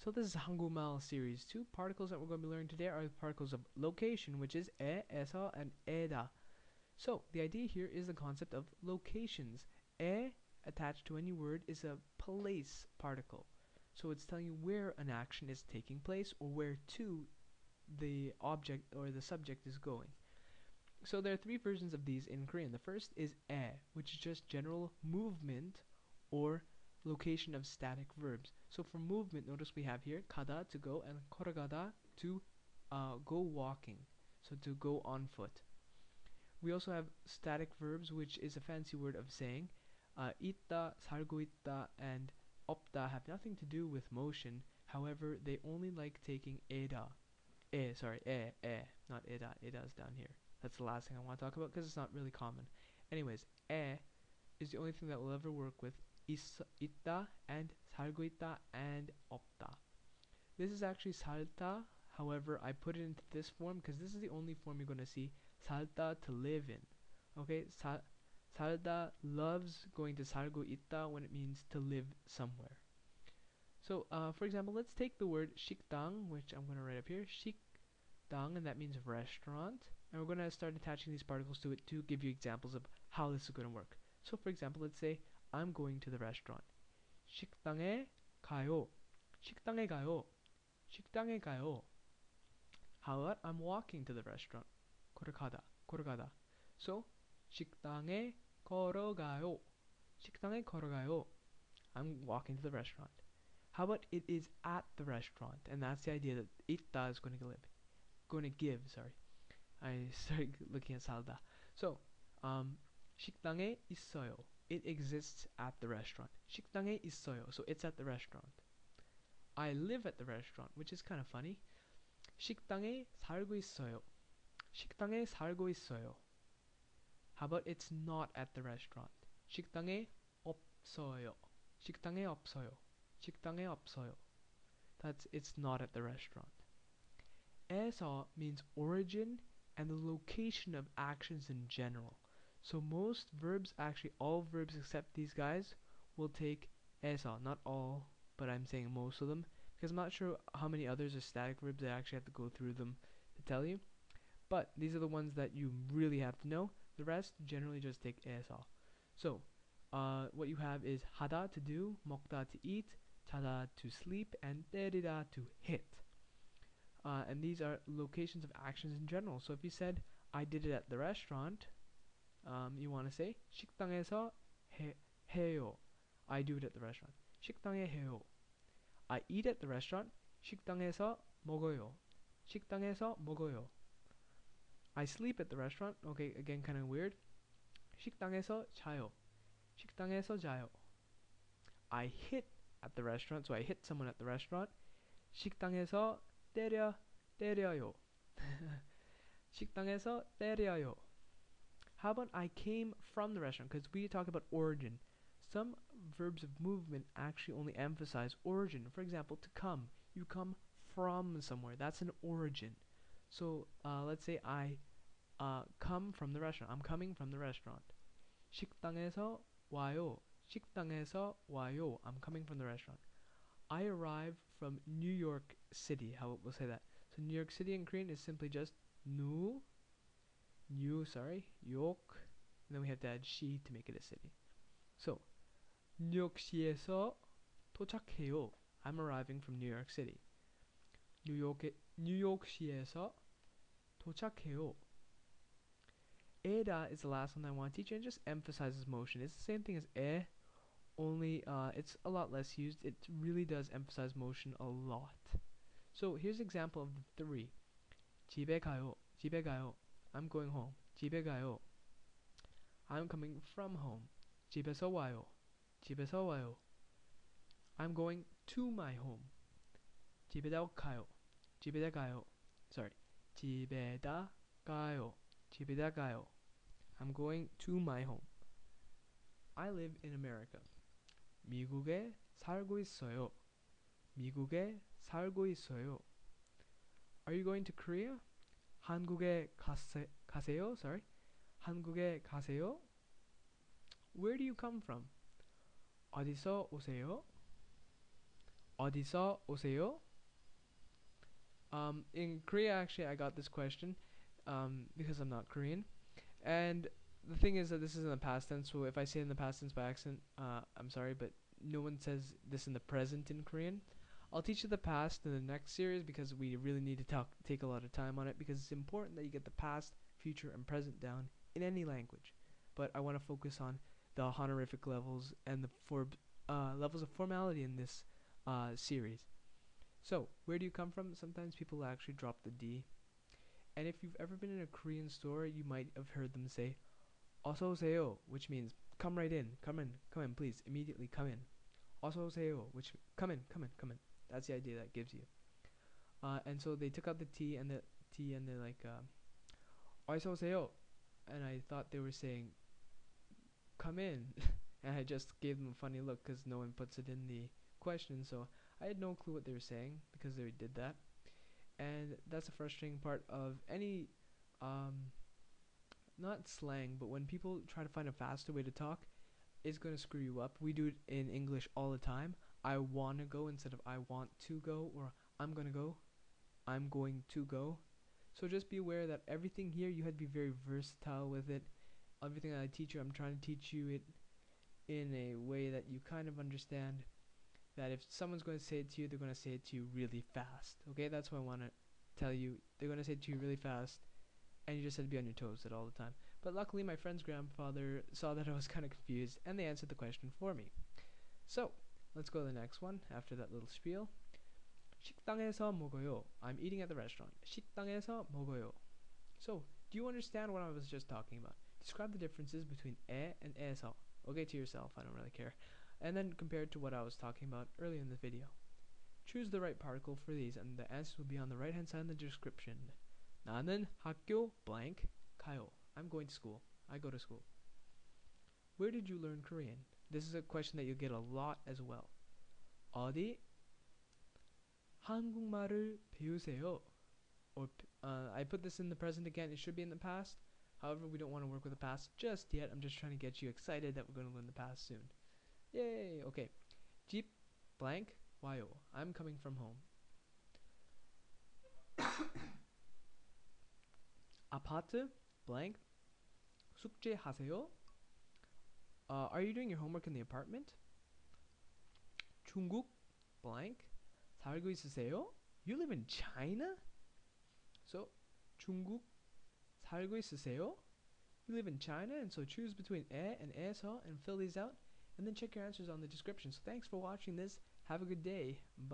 So this is 한국말 series 2. Particles that we're going to be learning today are the particles of location, which is 에서 and 에다. So the idea here is the concept of locations. 에 attached to any word is a place particle. So it's telling you where an action is taking place or where to the object or the subject is going. So there are three versions of these in Korean. The first is 에, which is just general movement or location of static verbs. So for movement, notice we have here 가다 to go and 걸어가다 to go walking, so to go on foot. We also have static verbs, which is a fancy word of saying 있다, 살고 있다, and 없다 have nothing to do with motion. However, they only like taking 에다. Not 에다. 에다 is down here. That's the last thing I want to talk about because it's not really common. Anyways, 에 is the only thing that will ever work with 있다 and 살고 있다 and 없다. This is actually 살다. However, I put it into this form because this is the only form you're going to see 살다 to live in. Okay, 살다 loves going to 살고 있다 when it means to live somewhere. So, for example, let's take the word 식당, which I'm going to write up here. 식당, and that means restaurant. And we're going to start attaching these particles to it to give you examples of how this is going to work. So, for example, let's say I'm going to the restaurant. 식당에 가요. 식당에 가요. 식당에 가요. How about I'm walking to the restaurant? 걸어가다. 걸어가다. So, 식당에 걸어가요. 식당에 걸어가요. I'm walking to the restaurant. How about it is at the restaurant? And that's the idea that 있다 is going to give, sorry. I started looking at 살다. So, 식당에 있어요. It exists at the restaurant. 식당에 있어요. So it's at the restaurant. I live at the restaurant, which is kind of funny. 식당에 살고 있어요. 식당에 살고 있어요. How about it's not at the restaurant? 식당에 없어요. 식당에 없어요. 식당에 없어요. That's it's not at the restaurant. 에서 means origin and the location of actions in general. So most verbs, actually all verbs except these guys, will take 에서. Not all, but I'm saying most of them, because I'm not sure how many others are static verbs. I actually have to go through them to tell you. But these are the ones that you really have to know. The rest generally just take 에서. So, what you have is 하다 to do, 먹다 to eat, 자다 to sleep, and 때리다 to hit. And these are locations of actions in general. So if you said, I did it at the restaurant, you want to say, 식당에서 해요. I do it at the restaurant. 식당에 해요. I eat at the restaurant. 식당에서 먹어요. 식당에서 먹어요. I sleep at the restaurant. Okay, again, kind of weird. 식당에서 자요. 식당에서 자요. I hit at the restaurant, so I hit someone at the restaurant. 식당에서 때려요. 식당에서 때려요. How about I came from the restaurant? Because we talk about origin. Some verbs of movement actually only emphasize origin. For example, to come. You come from somewhere. That's an origin. So let's say I come from the restaurant. I'm coming from the restaurant. 식당에서 와요. 식당에서 와요. I'm coming from the restaurant. I arrive from New York City. How we'll say that. So New York City in Korean is simply just York. And then we have to add 시 to make it a city. So 뉴욕시에서 도착해요. I'm arriving from New York City. 뉴욕시에서 도착해요. 에다 is the last one I want to teach you, and just emphasizes motion. It's the same thing as 에, only it's a lot less used. It really does emphasize motion a lot. So here's an example of the three. 집에 가요. 집에 가요. I'm going home. 집에 가요. I'm coming from home. 집에서 와요. 집에서 와요. I'm going to my home. 집에다 가요. 집에다 가요. Sorry. 집에다 가요. 집에다 가요. I'm going to my home. I live in America. 미국에 살고 있어요. 미국에 살고 있어요. Are you going to Korea? 한국에 가세요? Sorry. 한국에 가세요? Where do you come from? 어디서 오세요? 어디서 오세요? In Korea, actually, I got this question because I'm not Korean. And the thing is that this is in the past tense, so if I say it in the past tense by accident, I'm sorry, but no one says this in the present in Korean. I'll teach you the past in the next series because we really need to take a lot of time on it because it's important that you get the past, future, and present down in any language. But I want to focus on the honorific levels and the levels of formality in this series. So, where do you come from? Sometimes people actually drop the D. And if you've ever been in a Korean store, you might have heard them say "어서 오세요," which means come right in, come in, please, immediately come in. "어서 오세요," which come in, come in, come in. That's the idea that gives you. And so they took out the T and they're like "어서 오세요," and I thought they were saying come in, and I just gave them a funny look because no one puts it in the question. So I had no clue what they were saying because they did that, and that's the frustrating part of any not slang, but when people try to find a faster way to talk, it's going to screw you up. We do it in English all the time. I want to go instead of I want to go, or I'm going to go, I'm going to go. So just be aware that everything here, you have to be very versatile with it. Everything that I teach you, I'm trying to teach you it in a way that you kind of understand that if someone's going to say it to you, they're going to say it to you really fast. Okay, that's what I want to tell you. They're going to say it to you really fast, and you just have to be on your toes at all the time. But luckily, my friend's grandfather saw that I was kind of confused, and they answered the question for me. So, let's go to the next one after that little spiel. 식당에서 먹어요. I'm eating at the restaurant. 식당에서 먹어요. So, do you understand what I was just talking about? Describe the differences between 에 and 에서. Okay, to yourself, I don't really care. And then compare it to what I was talking about earlier in the video. Choose the right particle for these, and the answers will be on the right hand side in the description. 나는 학교 blank 가요. I'm going to school. I go to school. Where did you learn Korean? This is a question that you get a lot as well. 어디? 한국말을 배우세요. Or I put this in the present again. It should be in the past. However, we don't want to work with the past just yet. I'm just trying to get you excited that we're going to learn the past soon. Yay! Okay. 집 blank 와요. I'm coming from home. 아파트 blank 숙제하세요. Are you doing your homework in the apartment? 중국 blank 살고 있으세요? You live in China? So 중국 살고 있으세요? You live in China, and so choose between 에 and 에서 and fill these out, and then check your answers on the description. So thanks for watching this. Have a good day. Bye.